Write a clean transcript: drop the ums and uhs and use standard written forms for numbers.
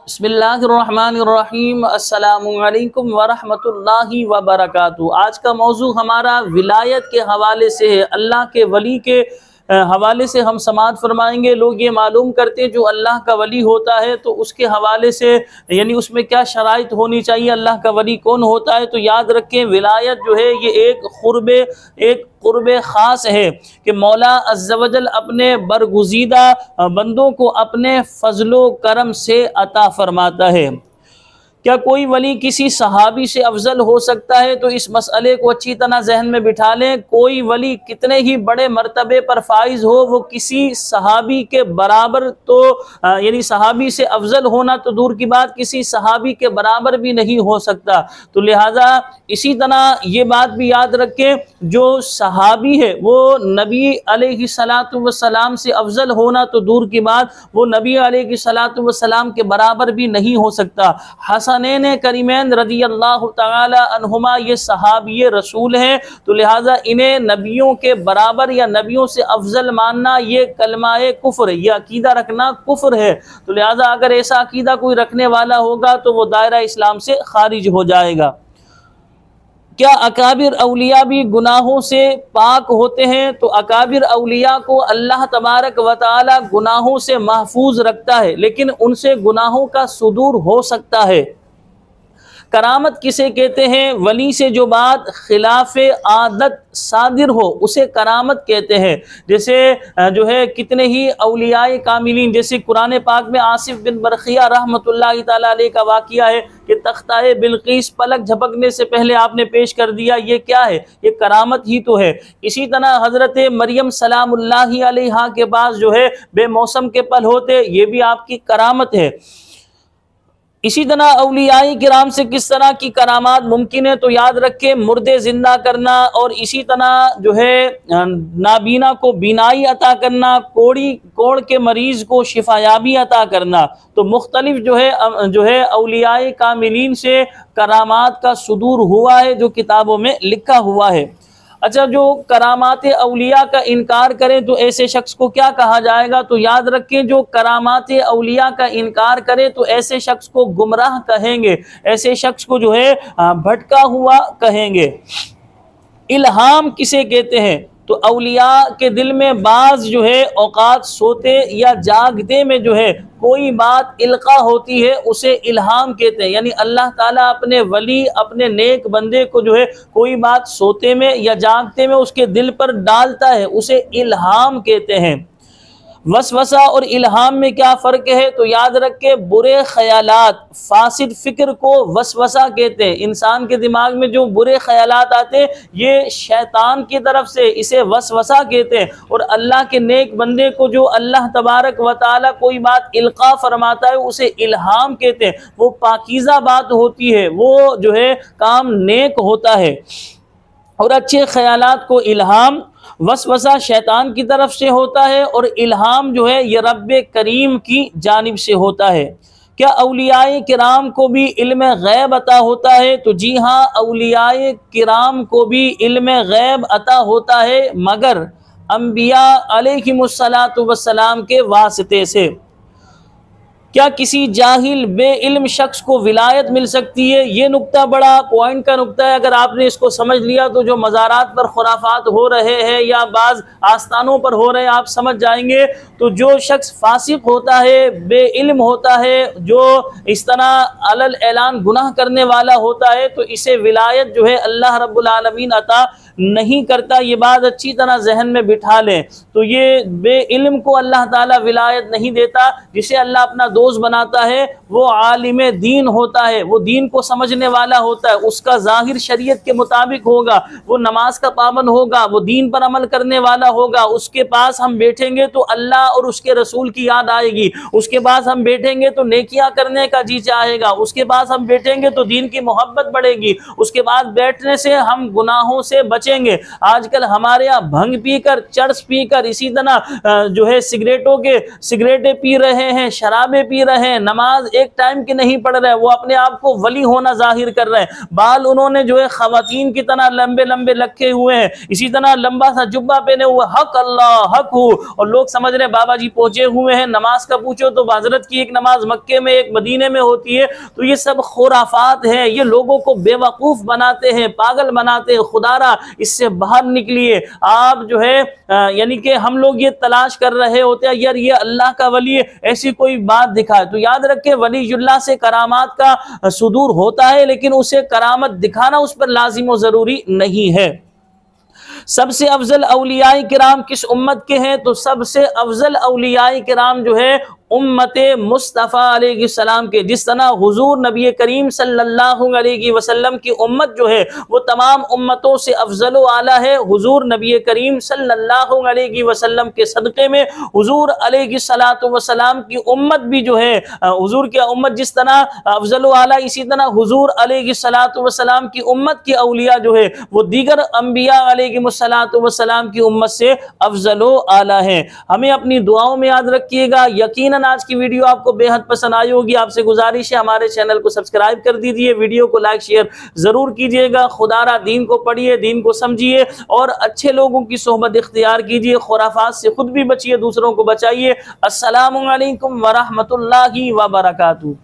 बिस्मिल्लाहिर्रहमानिर्रहीम अस्सलामुअलैकुम वरहमतुल्लाहि वबरकातुहू। आज का मौजू हमारा विलायत के हवाले से है। अल्लाह के वली के हवाले से हम समाअत फरमाएंगे। लोग ये मालूम करते हैं जो अल्लाह का वली होता है तो उसके हवाले से यानी उसमें क्या शराइत होनी चाहिए, अल्लाह का वली कौन होता है। तो याद रखें विलायत जो है ये एक कुर्ब ख़ास है कि मौला अज़्ज़ व जल अपने बरगुज़ीदा बंदों को अपने फ़ज़्लो करम से अता फरमाता है। क्या कोई वली किसी सहाबी से अफजल हो सकता है? तो इस मसले को अच्छी तरह जहन में बिठा लें। कोई वली कितने ही बड़े मर्तबे पर फाइज हो, वो किसी सहाबी के बराबर तो यानी सहाबी से अफजल होना तो दूर की बात, किसी सहाबी के बराबर भी नहीं हो सकता। तो लिहाजा इसी तरह ये बात भी याद रखें, जो सहाबी है वो नबी अलैहिस्सलातु वस्सलाम से अफजल होना तो दूर की बात, वो नबी अलैहिस्सलातु वस्सलाम के बराबर भी नहीं हो सकता। हसनैन करीमैन रज़ी अल्लाह तआला अन्हुमा ये सहाबी रसूल हैं, तो लिहाजा इन्हें नबियों के बराबर या नबियों से अफजल मानना ये कलमा-ए कुफ्र, ये अकीदा रखना कुफ्र है। तो लिहाजा अगर ऐसा अकीदा कोई रखने वाला होगा तो वो दायरा इस्लाम से खारिज हो जाएगा। क्या अकाबिर औलिया भी गुनाहों से पाक होते हैं? तो अकाबिर औलिया को अल्लाह तबारक व तआला गुनाहों से महफूज रखता है, लेकिन उनसे गुनाहों का सुदूर हो सकता है। करामत किसे कहते हैं? वली से जो बात खिलाफ आदत सादिर हो उसे करामत कहते हैं। जैसे जो है कितने ही औलियाए कामिलीन, जैसे कुरान पाक में आसिफ बिन बरखिया रहमतुल्लाहि तआला अलैह का वाक़िया है कि तख्ताए बिल्कीस पलक झपकने से पहले आपने पेश कर दिया, ये क्या है? ये करामत ही तो है। इसी तरह हज़रत मरियम सलामुल्लाहि अलैहा के पास जो है बेमौसम के पल होते, ये भी आपकी करामत है। इसी तरह औलियाई किराम से किस तरह की करामात मुमकिन है? तो याद रखें मुर्दे जिंदा करना, और इसी तरह जो है नाबीना को बीनाई अता करना, कोड़ के मरीज को शिफायाबी अता करना। तो मुख्तलिफ जो है औलियाई कामिलीन से करामात का सुदूर हुआ है जो किताबों में लिखा हुआ है। अच्छा, जो करामात औलिया का इनकार करें तो ऐसे शख्स को क्या कहा जाएगा? तो याद रखें जो करामात औलिया का इनकार करे तो ऐसे शख्स को गुमराह कहेंगे, ऐसे शख्स को जो है भटका हुआ कहेंगे। इल्हाम किसे कहते हैं? तो औलिया के दिल में बाज जो है औकात सोते या जागते में जो है कोई बात इल्का होती है, उसे इल्हाम कहते हैं। यानी अल्लाह ताला अपने वली अपने नेक बंदे को जो है कोई बात सोते में या जागते में उसके दिल पर डालता है, उसे इल्हाम कहते हैं। वसवसा और इल्हाम में क्या फ़र्क है? तो याद रखे बुरे ख्यालात फासिद फ़िक्र को वसवसा कहते हैं। इंसान के दिमाग में जो बुरे ख्यालात आते हैं ये शैतान की तरफ से, इसे वसवसा कहते हैं। और अल्लाह के नेक बंदे को जो अल्लाह तबारक व तआला कोई बात इल्का फरमाता है उसे इल्हाम कहते हैं। वो पाकीज़ा बात होती है, वो जो है काम नेक होता है। और अच्छे ख्यालात को इल्हाम, वसवसा शैतान की तरफ से होता है, और इल्हाम जो है ये रब्बे करीम की जानिब से होता है। क्या औलियाए किराम को भी इल्म गैब अता होता है? तो जी हाँ, औलियाए किराम को भी इल्म गैब अता होता है, मगर अंबिया अलैहिमुस्सलातु वस्सलाम के वास्ते से। क्या किसी जाहिल बेइल्म शख्स को विलायत मिल सकती है? ये नुक्ता बड़ा पॉइंट का नुक्ता है। अगर आपने इसको समझ लिया तो जो मज़ारात पर खुराफात हो रहे हैं या बाज़ आस्थानों पर हो रहे हैं आप समझ जाएंगे। तो जो शख्स फासिक होता है, बेइल्म होता है, जो इस तरह अलल ऐलान गुनाह करने वाला होता है, तो इसे विलायत जो है अल्लाह रब्बुल आलमीन अता नहीं करता। ये बात अच्छी तरह जहन में बिठा लें। तो ये बेइल्म को अल्लाह ताला विलायत नहीं देता। जिसे अल्लाह अपना दोस्त बनाता है वो आलिम दीन होता है, वो दीन को समझने वाला होता है, उसका जाहिर शरीयत के मुताबिक होगा, वो नमाज का पाबंद होगा, वो दीन पर अमल करने वाला होगा। उसके पास हम बैठेंगे तो अल्लाह और उसके रसूल की याद आएगी, उसके पास हम बैठेंगे तो नेकियां करने का जी चाहेगा, उसके पास हम बैठेंगे तो दीन की मोहब्बत बढ़ेगी, उसके बाद बैठने से हम गुनाहों से बच बचेंगे। आजकल हमारे यहाँ भंग पीकर, चरस पीकर, इसी तरह जो है सिगरेटें पी रहे हैं, शराबें पी रहे हैं, नमाज एक टाइम की नहीं पढ़ रहे, वो अपने आप को वली होना जाहिर कर रहे हैं। बाल उन्होंने जो है खवातीन की तरह लंबे लंबे रखे हुए हैं, इसी तरह लंबा सा जुब्बा पहने हुए, हक अल्लाह हक हो, और लोग समझ रहे बाबा जी पहुंचे हुए हैं। नमाज का पूछो तो बाजरत की एक नमाज मक्के में एक मदीने में होती है। तो ये सब खुराफात है, ये लोगों को बेवकूफ बनाते हैं, पागल बनाते हैं। खुदारा इससे बाहर निकलिए। आप जो है यानी कि हम लोग ये तलाश कर रहे होते हैं यार ये अल्लाह का वली है, ऐसी कोई बात दिखाए तो याद रखे वलीयुल्लाह से करामात का सुदूर होता है, लेकिन उसे करामत दिखाना उस पर लाजिम और जरूरी नहीं है। सबसे अफजल औलियाए किराम किस उम्मत के हैं? तो सबसे अफजल औलियाए किराम जो है उम्मते मुस्तफ़ा अलैहिस्सलाम के। जिस तरह हुजूर नबी करीम सल्लल्लाहु अलैहि वसल्लम की उम्मत जो है वो तमाम उम्मतों से अफजल आला है, हुजूर नबी करीम सल्लल्लाहु अलैहि वसल्लम के सदक़े में हुजूर अलैहिस्सलातु वसलाम की उम्मत भी जो है, हुजूर की उम्मत जिस तरह अफजल आला, इसी तरह हुजूर अलैहिस्सलातु वसलाम की उम्मत की औलिया जो है वो दीगर अंबिया अलैहिस्सलातु वसलाम की उम्मत से अफजल आला है। हमें अपनी दुआओं में याद रखिएगा। यकीनन आज की वीडियो आपको बेहद पसंद आई होगी। आपसे गुजारिश है हमारे चैनल को सब्सक्राइब कर दीजिए, वीडियो को लाइक शेयर जरूर कीजिएगा। खुदारा दीन को पढ़िए, दीन को समझिए और अच्छे लोगों की सोहबत इख्तियार कीजिए। खुराफात से खुद भी बचिए, दूसरों को बचाइए। अस्सलामु अलैकुम व रहमतुल्लाहि व बरकातुहू।